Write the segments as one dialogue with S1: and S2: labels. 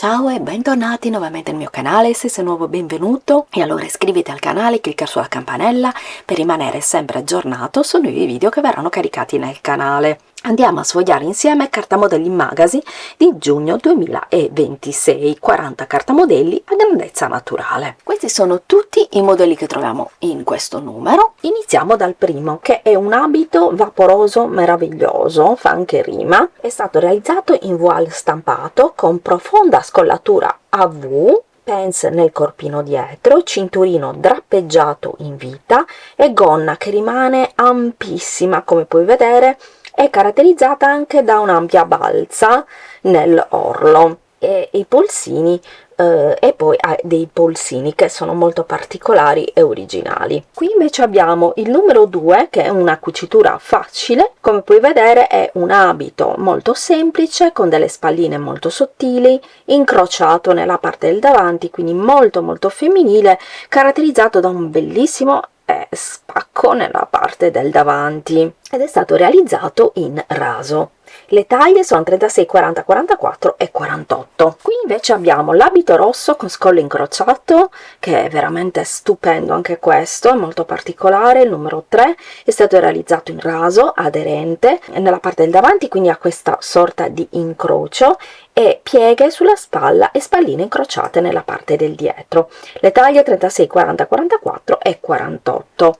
S1: Ciao e bentornati nuovamente nel mio canale. Se sei nuovo, benvenuto, e allora iscriviti al canale, clicca sulla campanella per rimanere sempre aggiornato sui nuovi video che verranno caricati nel canale. Andiamo a sfogliare insieme Carta Modelling Magazine di giugno 2026, 40 cartamodelli a grandezza naturale. Questi sono tutti i modelli che troviamo in questo numero. Iniziamo dal primo, che è un abito vaporoso meraviglioso, fa anche rima. È stato realizzato in voile stampato con profonda scollatura a V, pence nel corpino dietro, cinturino drappeggiato in vita e gonna che rimane ampissima, come puoi vedere. È caratterizzata anche da un'ampia balza nell'orlo e i polsini e poi ha dei polsini che sono molto particolari e originali. Qui invece abbiamo il numero 2, che è una cucitura facile. Come puoi vedere è un abito molto semplice con delle spalline molto sottili, incrociato nella parte del davanti, quindi molto femminile, caratterizzato da un bellissimo spacco nella parte del davanti ed è stato realizzato in raso. Le taglie sono 36, 40, 44 e 48. Qui invece abbiamo l'abito rosso con scollo incrociato, che è veramente stupendo anche questo, è molto particolare. Il numero 3 è stato realizzato in raso aderente nella parte del davanti, quindi ha questa sorta di incrocio e pieghe sulla spalla e spalline incrociate nella parte del dietro. Le taglie 36, 40, 44 e 48.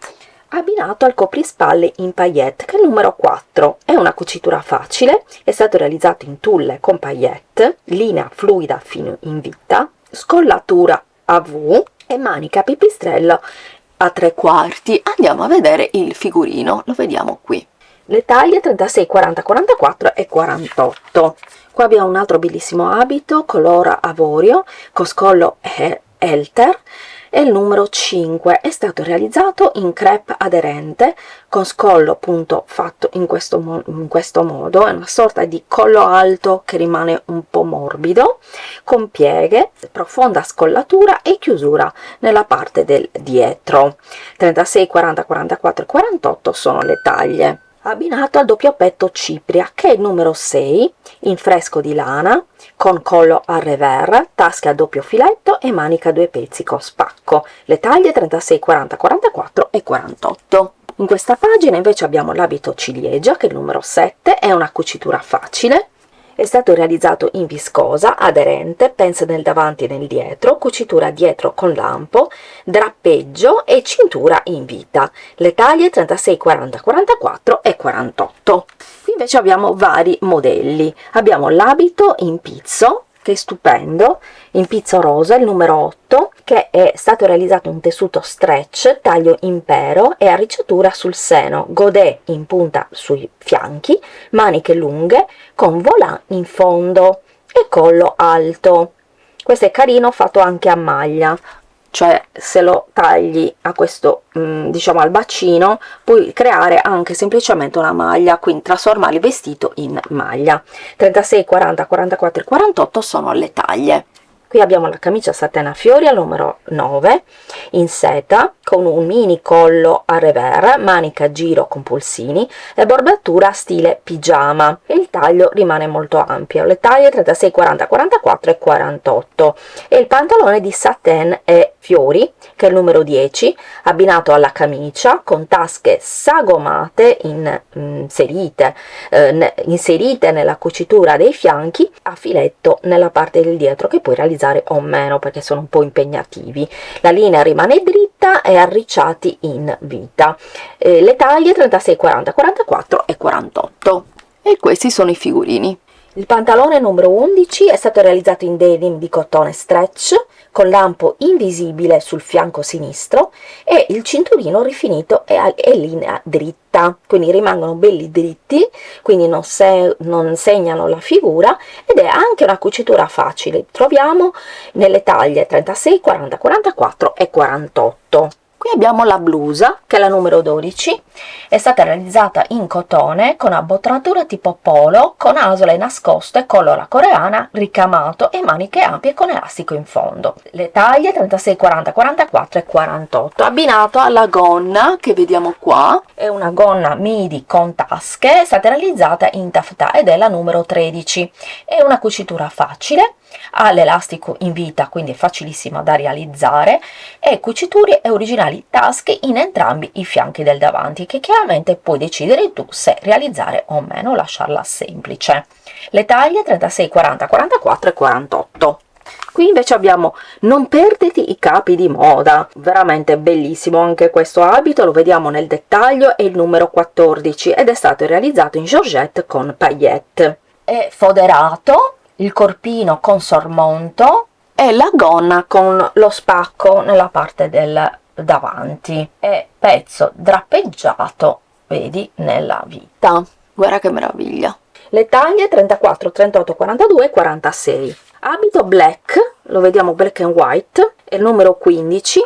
S1: Abbinato al coprispalle in paillette, che è il numero 4. È una cucitura facile, è stato realizzato in tulle con paillette, linea fluida fino in vita, scollatura a V e manica pipistrello a 3/4. Andiamo a vedere il figurino, lo vediamo qui. Le taglie 36, 40, 44 e 48. Qua abbiamo un altro bellissimo abito color avorio con scollo Elter e il numero 5 è stato realizzato in crepe aderente con scollo appunto fatto in questo modo. È una sorta di collo alto che rimane un po' morbido, con pieghe, profonda scollatura e chiusura nella parte del dietro. 36, 40, 44 e 48 sono le taglie. Abbinato al doppio petto cipria, che è il numero 6, in fresco di lana, con collo a revers, tasche a doppio filetto e manica a 2 pezzi con spacco. Le taglie 36, 40, 44 e 48. In questa pagina invece abbiamo l'abito ciliegia, che è il numero 7, è una cucitura facile. È stato realizzato in viscosa, aderente, pence nel davanti e nel dietro, cucitura dietro con lampo, drappeggio e cintura in vita. Le taglie 36, 40, 44 e 48. Qui invece abbiamo vari modelli. Abbiamo l'abito in pizzo, che è stupendo, in pizzo rosa, il numero 8, che è stato realizzato in tessuto stretch, taglio impero e arricciatura sul seno, godè in punta sui fianchi, maniche lunghe con volant in fondo e collo alto. Questo è carino, fatto anche a maglia, cioè se lo tagli a questo diciamo al bacino puoi creare anche semplicemente una maglia, quindi trasformare il vestito in maglia. 36, 40, 44 e 48 sono le taglie. Qui abbiamo la camicia satena a fiori al numero 9 in seta con un mini collo a revers, manica a giro con polsini e bordatura stile pigiama, e il taglio rimane molto ampio. Le taglie 36, 40, 44 e 48 e il pantalone di satin e fiori, che è il numero 10, abbinato alla camicia con tasche sagomate inserite nella cucitura dei fianchi a filetto nella parte del dietro, che puoi realizzare o meno perché sono un po' impegnativi. La linea rimane dritta e arricciati in vita. Le taglie 36, 40, 44 e 48. E questi sono i figurini. Il pantalone numero 11 è stato realizzato in denim di cotone stretch con lampo invisibile sul fianco sinistro e il cinturino rifinito e linea dritta, quindi rimangono belli dritti, quindi non segnano la figura, ed è anche una cucitura facile. Troviamo nelle taglie 36, 40, 44 e 48. Qui abbiamo la blusa, che è la numero 12, è stata realizzata in cotone con abbottonatura tipo polo, con asole nascoste, collo alla coreana, ricamato e maniche ampie con elastico in fondo. Le taglie 36, 40, 44 e 48, abbinato alla gonna che vediamo qua, è una gonna midi con tasche, è stata realizzata in taffetà ed è la numero 13, è una cucitura facile, ha l'elastico in vita, quindi è facilissima da realizzare, e cuciture e originali tasche in entrambi i fianchi del davanti, che chiaramente puoi decidere tu se realizzare o meno, lasciarla semplice. Le taglie 36, 40, 44 e 48. Qui invece abbiamo non perderti i capi di moda, veramente bellissimo anche questo abito, lo vediamo nel dettaglio, è il numero 14 ed è stato realizzato in georgette con paillette. È foderato, il corpino con sormonto e la gonna con lo spacco nella parte del davanti, è pezzo drappeggiato, vedi, nella vita. Guarda che meraviglia. Le taglie 34, 38, 42 e 46. Abito black, lo vediamo black and white, è il numero 15,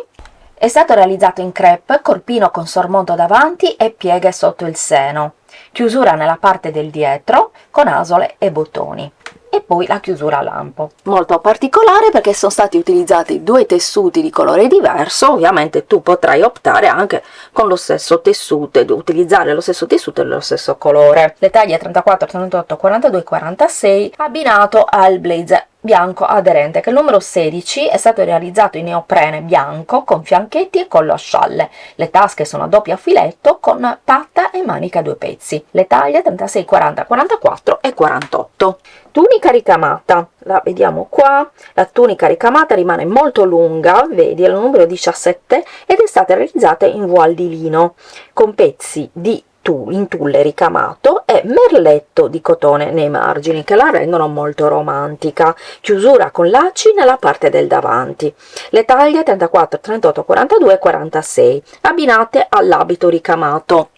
S1: è stato realizzato in crepe, corpino con sormonto davanti e pieghe sotto il seno, chiusura nella parte del dietro con asole e bottoni, e poi la chiusura a lampo. Molto particolare perché sono stati utilizzati due tessuti di colore diverso. Ovviamente tu potrai optare anche con lo stesso tessuto, utilizzare lo stesso tessuto e lo stesso colore. Le taglie 34, 38, 42 e 46, abbinato al blazer bianco aderente, che il numero 16 è stato realizzato in neoprene bianco con fianchetti e collo a scialle. Le tasche sono a doppio filetto con patta e manica a due pezzi. Le taglie 36, 40, 44 e 48. Tunica ricamata, la vediamo qua. La tunica ricamata rimane molto lunga, vedi, è il numero 17 ed è stata realizzata in voile di lino con pezzi di in tulle ricamato e merletto di cotone nei margini, che la rendono molto romantica. Chiusura con lacci nella parte del davanti. Le taglie 34, 38, 42 e 46 abbinate all'abito ricamato,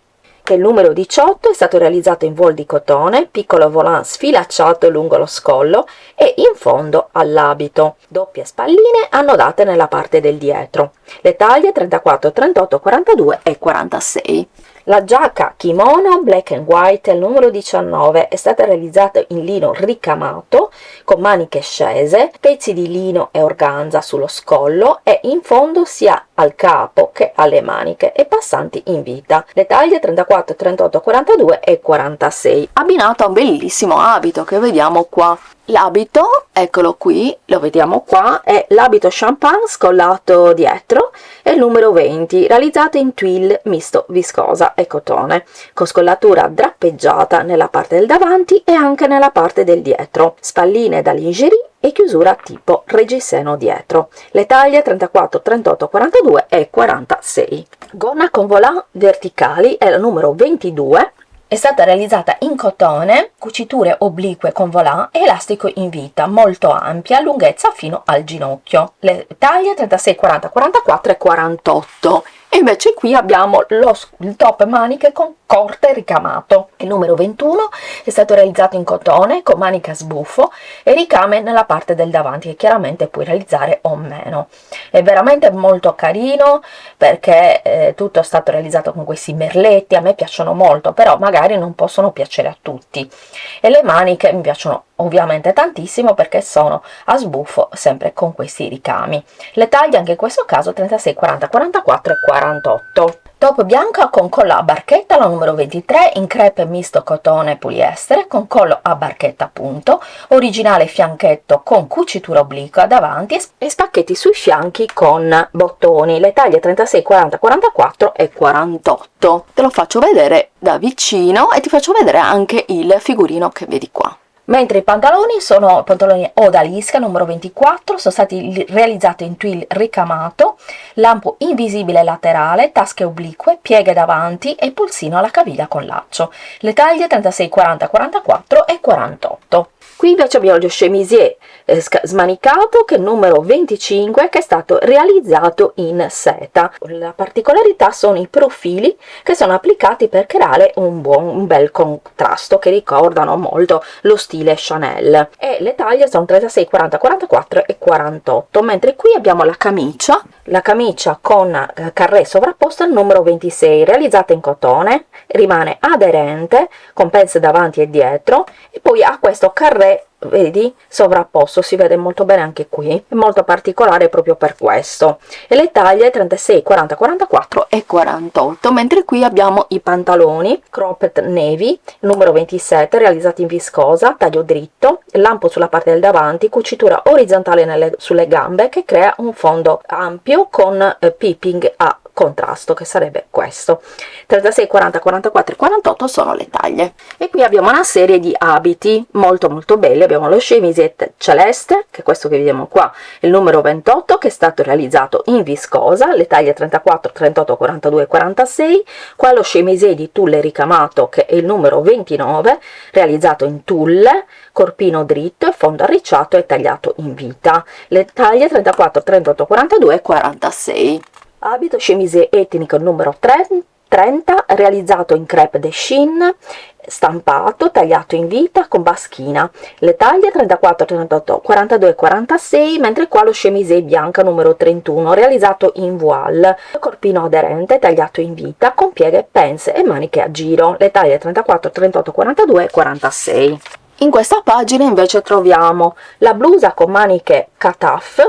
S1: che il numero 18 è stato realizzato in voile di cotone, piccolo volant sfilacciato lungo lo scollo e in fondo all'abito, doppie spalline annodate nella parte del dietro. Le taglie 34, 38, 42 e 46. La giacca kimono black and white, il numero 19, è stata realizzata in lino ricamato con maniche scese, pezzi di lino e organza sullo scollo e in fondo sia al capo che alle maniche e passanti in vita. Le taglie 34, 38, 42 e 46. Abbinato a un bellissimo abito che vediamo qua. L'abito, eccolo qui, lo vediamo qua, è l'abito champagne scollato dietro, è il numero 20, realizzato in twill misto viscosa e cotone, con scollatura drappeggiata nella parte del davanti e anche nella parte del dietro, spalline da lingerie e chiusura tipo reggiseno dietro. Le taglie 34, 38, 42 e 46. Gonna con volant verticali è il numero 22, è stata realizzata in cotone, cuciture oblique con volant e elastico in vita, molto ampia, lunghezza fino al ginocchio. Le taglie 36, 40, 44 e 48. E invece qui abbiamo il top maniche con corte ricamato. Il numero 21 è stato realizzato in cotone con manica a sbuffo e ricame nella parte del davanti, che chiaramente puoi realizzare o meno. È veramente molto carino perché tutto è stato realizzato con questi merletti. A me piacciono molto, però magari non possono piacere a tutti. E le maniche mi piacciono ovviamente tantissimo perché sono a sbuffo, sempre con questi ricami. Le taglie anche in questo caso 36, 40, 44 e 48. Top bianca con collo a barchetta, la numero 23, in crepe misto cotone e poliestere, con collo a barchetta appunto, originale fianchetto con cucitura obliqua davanti e spacchetti sui fianchi con bottoni. Le taglie 36, 40, 44 e 48. Te lo faccio vedere da vicino e ti faccio vedere anche il figurino che vedi qua. Mentre i pantaloni sono pantaloni odalisca numero 24, sono stati realizzati in twill ricamato, lampo invisibile laterale, tasche oblique, pieghe davanti e pulsino alla caviglia con laccio. Le taglie 36, 40, 44 e 48. Qui invece abbiamo lo chemisier smanicato, che è il numero 25, che è stato realizzato in seta. La particolarità sono i profili che sono applicati per creare un bel contrasto che ricordano molto lo stile Chanel. E le taglie sono 36, 40, 44 e 48, mentre qui abbiamo la camicia con carré sovrapposta, il numero 26, realizzata in cotone, rimane aderente con pezzi davanti e dietro e poi ha questo carré vedi, sovrapposto, si vede molto bene anche qui, è molto particolare proprio per questo. E le taglie 36, 40, 44 e 48, mentre qui abbiamo i pantaloni cropped navy numero 27, realizzati in viscosa, taglio dritto, lampo sulla parte del davanti, cucitura orizzontale sulle gambe, che crea un fondo ampio con piping a contrasto, che sarebbe questo. 36, 40, 44 e 48 sono le taglie. E qui abbiamo una serie di abiti molto belli. Abbiamo lo chemisette celeste, che è questo che vediamo qua, il numero 28, che è stato realizzato in viscosa, le taglie 34, 38, 42 e 46. Qua lo chemisé di tulle ricamato, che è il numero 29, realizzato in tulle, corpino dritto e fondo arricciato e tagliato in vita, le taglie 34, 38, 42 e 46. Abito chemisé etnico numero 30, realizzato in crêpe de Chine, stampato, tagliato in vita con baschina, le taglie 34, 38, 42 e 46, mentre qua lo chemisé bianca numero 31, realizzato in voile, corpino aderente, tagliato in vita con pieghe, pence e maniche a giro, le taglie 34, 38, 42 e 46. In questa pagina invece troviamo la blusa con maniche cutout.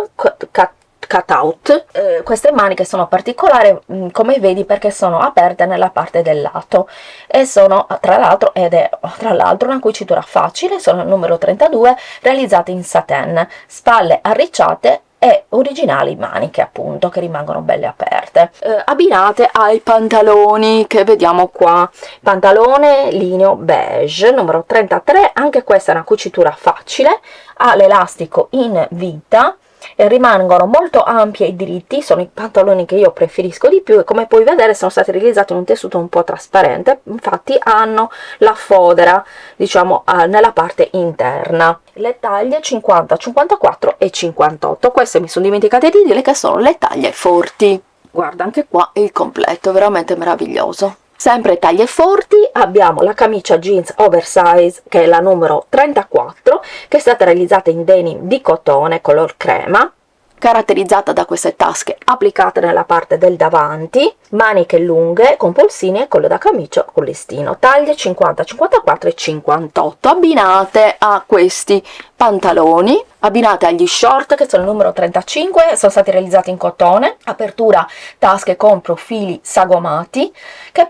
S1: Queste maniche sono particolari, come vedi, perché sono aperte nella parte del lato e sono tra l'altro una cucitura facile, sono il numero 32, realizzate in satin, spalle arricciate e originali maniche, appunto, che rimangono belle aperte, abbinate ai pantaloni che vediamo qua. Pantalone lineo beige numero 33, anche questa è una cucitura facile, ha l'elastico in vita e rimangono molto ampi e dritti, sono i pantaloni che io preferisco di più, e come puoi vedere sono stati realizzati in un tessuto un po' trasparente, infatti hanno la fodera, diciamo, nella parte interna. Le taglie 50, 54 e 58, queste mi sono dimenticate di dire che sono le taglie forti. Guarda, anche qua il completo, veramente meraviglioso. Sempre taglie forti, abbiamo la camicia jeans oversize, che è la numero 34, che è stata realizzata in denim di cotone color crema, caratterizzata da queste tasche applicate nella parte del davanti, maniche lunghe con polsini e collo da camicia con listino, taglie 50, 54 e 58, abbinate a questi pantaloni, abbinate agli short che sono il numero 35, sono stati realizzati in cotone, apertura tasche con profili sagomati che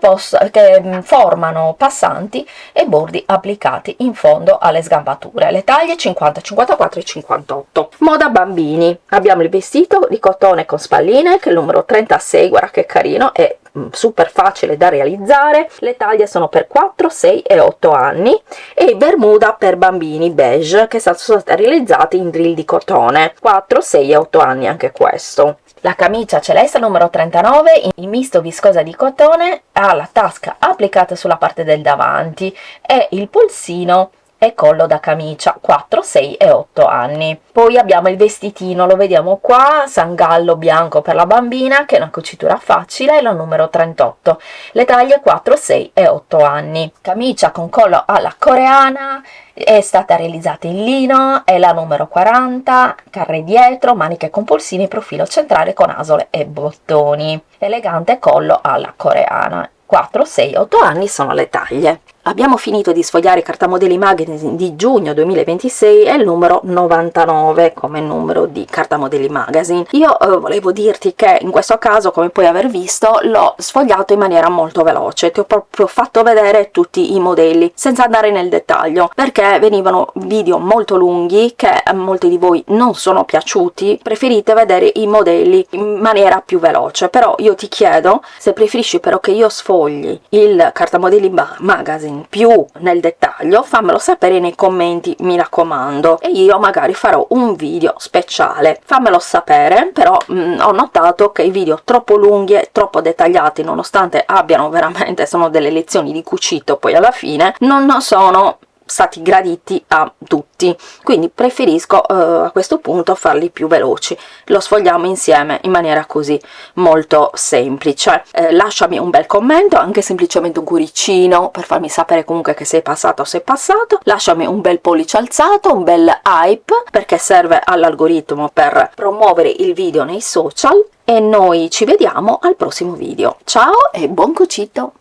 S1: formano passanti e bordi applicati in fondo alle sgambature, le taglie 50, 54 e 58. Moda bambini, abbiamo il vestito di cotone con spalline che è il numero 36, guarda che carino, è super facile da realizzare, le taglie sono per 4, 6 e 8 anni, e i bermuda per bambini beige che sono stati realizzati in drill di cotone, 4, 6 e 8 anni anche questo. La camicia celeste numero 39 in misto viscosa di cotone, ha la tasca applicata sulla parte del davanti e il polsino e collo da camicia, 4, 6 e 8 anni. Poi abbiamo il vestitino, lo vediamo qua, sangallo bianco per la bambina, che è una cucitura facile, è la numero 38, le taglie 4, 6 e 8 anni. Camicia con collo alla coreana, è stata realizzata in lino, è la numero 40, carre dietro, maniche con polsini, profilo centrale con asole e bottoni, elegante collo alla coreana, 4, 6, 8 anni sono le taglie. Abbiamo finito di sfogliare Cartamodelli Magazine di giugno 2026, è il numero 99 come numero di Cartamodelli Magazine. Io volevo dirti che in questo caso, come puoi aver visto, l'ho sfogliato in maniera molto veloce, ti ho proprio fatto vedere tutti i modelli senza andare nel dettaglio, perché venivano video molto lunghi che a molti di voi non sono piaciuti, preferite vedere i modelli in maniera più veloce. Però io ti chiedo, se preferisci però che io sfogli il Cartamodelli Magazine più nel dettaglio, fammelo sapere nei commenti, mi raccomando, e io magari farò un video speciale. Fammelo sapere. Però ho notato che i video troppo lunghi e troppo dettagliati, nonostante abbiano veramente, sono delle lezioni di cucito, poi alla fine non sono stati graditi a tutti, quindi preferisco a questo punto farli più veloci. Lo sfogliamo insieme in maniera così molto semplice. Lasciami un bel commento, anche semplicemente un cuoricino per farmi sapere comunque che sei passato o sei passato. Lasciami un bel pollice alzato, un bel hype, perché serve all'algoritmo per promuovere il video nei social, e noi ci vediamo al prossimo video. Ciao e buon cucito!